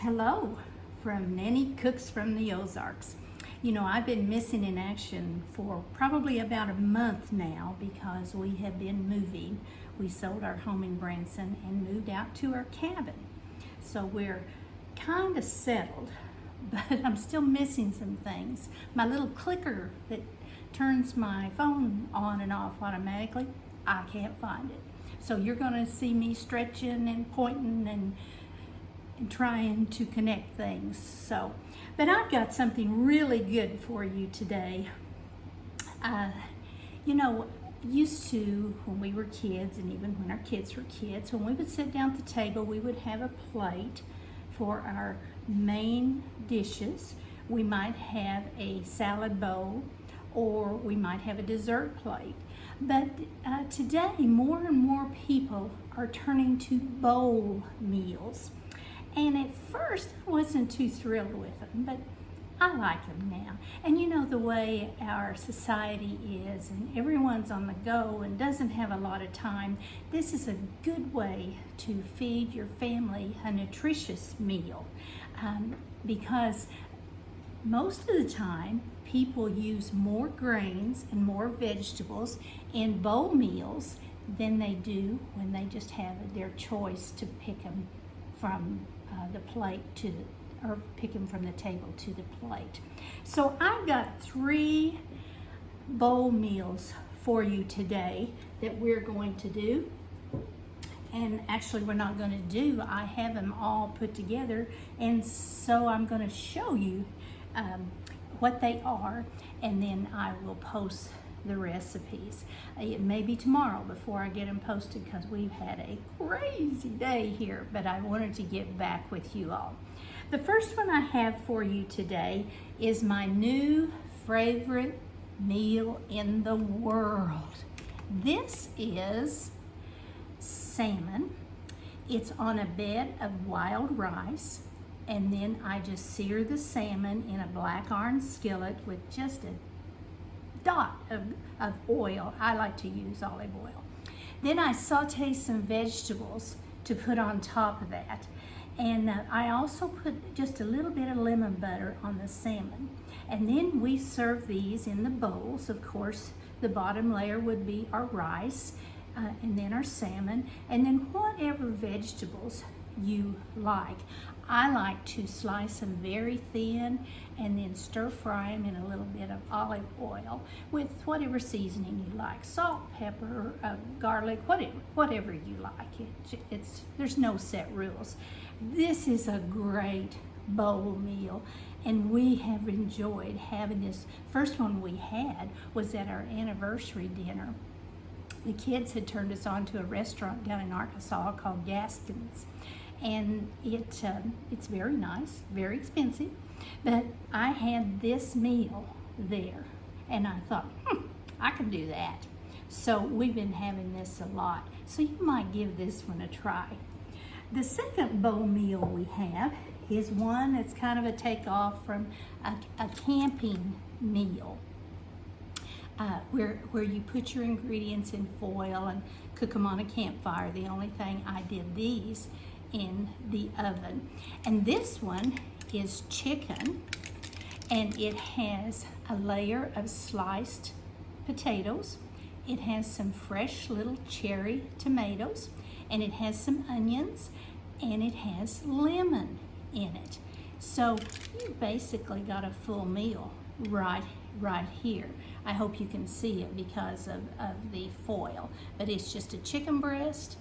Hello from Nanny Cooks from the Ozarks. You know, I've been missing in action for probably about a month now because we have been moving. We sold our home in Branson and moved out to our cabin. So we're kind of settled, but I'm still missing some things. My little clicker that turns my phone on and off automatically, I can't find it. So you're gonna see me stretching and pointing and trying to connect things. But I've got something really good for you today. Used to, when we were kids, and even when our kids were kids, when we would sit down at the table, we would have a plate for our main dishes. We might have a salad bowl, or we might have a dessert plate. But today, more and more people are turning to bowl meals. And at first, I wasn't too thrilled with them, but I like them now. And you know the way our society is, and everyone's on the go and doesn't have a lot of time, this is a good way to feed your family a nutritious meal. Because most of the time, people use more grains and more vegetables in bowl meals than they do when they just have their choice to pick them from the plate or pick them from the table to the plate. So I've got 3 bowl meals for you today that we're going to do. And actually we're not going to do, I have them all put together, and so I'm going to show you what they are, and then I will post the recipes. It may be tomorrow before I get them posted because we've had a crazy day here, but I wanted to get back with you all. The first one I have for you today is my new favorite meal in the world. This is salmon. It's on a bed of wild rice, and then I just sear the salmon in a black iron skillet with just a dot of oil. I like to use olive oil. Then I saute some vegetables to put on top of that. And I also put just a little bit of lemon butter on the salmon. And then we serve these in the bowls. Of course, the bottom layer would be our rice, and then our salmon, and then whatever vegetables you like. I like to slice them very thin and then stir fry them in a little bit of olive oil with whatever seasoning you like, salt, pepper, garlic, whatever you like. There's no set rules. This is a great bowl meal, and we have enjoyed having this. First one we had was at our anniversary dinner. The kids had turned us on to a restaurant down in Arkansas called Gaston's. And it's very nice, very expensive, but I had this meal there, and I thought, I can do that. So we've been having this a lot, so you might give this one a try. The second bowl meal we have is one that's kind of a takeoff from a camping meal. Where you put your ingredients in foil and cook them on a campfire. The only thing, I did these in the oven. And this one is chicken, and it has a layer of sliced potatoes. It has some fresh little cherry tomatoes, and it has some onions, and it has lemon in it. So you basically got a full meal right here. I hope you can see it because of the foil, but it's just a chicken breast,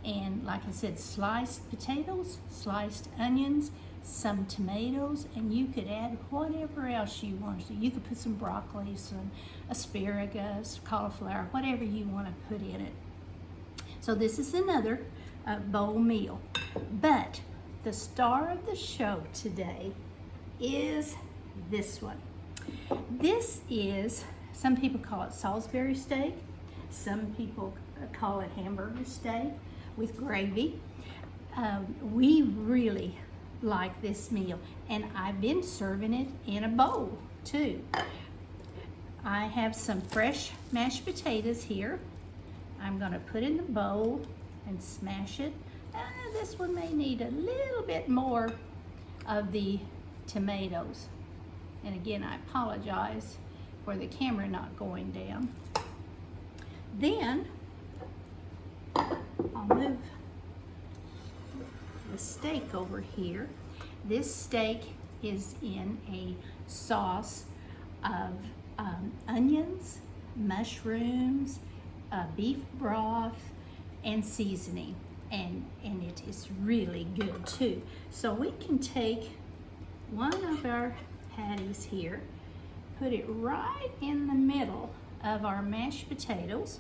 and like I said, sliced potatoes, sliced onions, some tomatoes, and you could add whatever else you want to. You could put some broccoli, some asparagus, cauliflower, whatever you want to put in it. So this is another bowl meal. But the star of the show today is this one. This is, some people call it Salisbury steak. Some people call it hamburger steak with gravy. We really like this meal, and I've been serving it in a bowl too. I have some fresh mashed potatoes here. I'm going to put in the bowl and smash it. This one may need a little bit more of the tomatoes. And again, I apologize for the camera not going down. Then I'll move the steak over here. This steak is in a sauce of onions, mushrooms, beef broth, and seasoning. And it is really good too. So we can take one of our patties here, put it right in the middle of our mashed potatoes,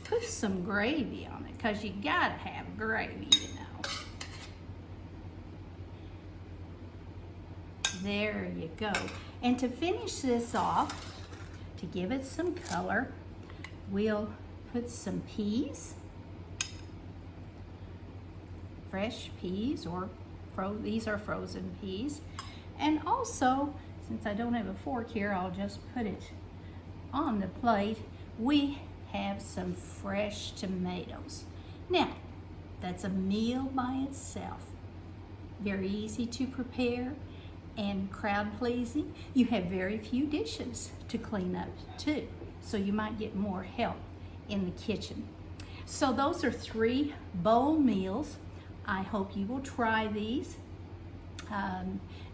put some gravy on it, because you gotta have gravy, you know. There you go. And to finish this off, to give it some color, we'll put some peas, fresh peas, or these are frozen peas. And also, since I don't have a fork here, I'll just put it on the plate. We have some fresh tomatoes. Now, that's a meal by itself. Very easy to prepare and crowd pleasing. You have very few dishes to clean up too, so you might get more help in the kitchen. So those are 3 bowl meals. I hope you will try these.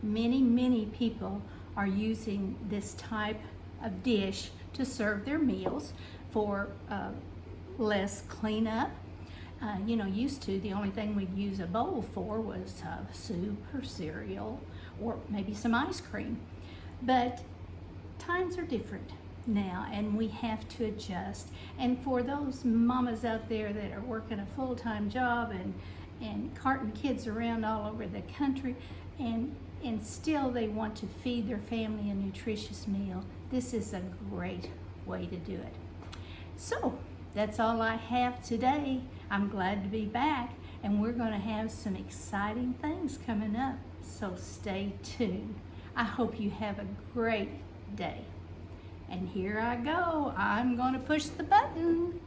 Many people are using this type of dish to serve their meals for less cleanup. You know, used to, the only thing we'd use a bowl for was soup or cereal or maybe some ice cream. But times are different now, and we have to adjust. And for those mamas out there that are working a full-time job and carting kids around all over the country, and still they want to feed their family a nutritious meal, this is a great way to do it. So that's all I have today. I'm glad to be back, and we're going to have some exciting things coming up, so stay tuned. I hope you have a great day. And here I go. I'm going to push the button.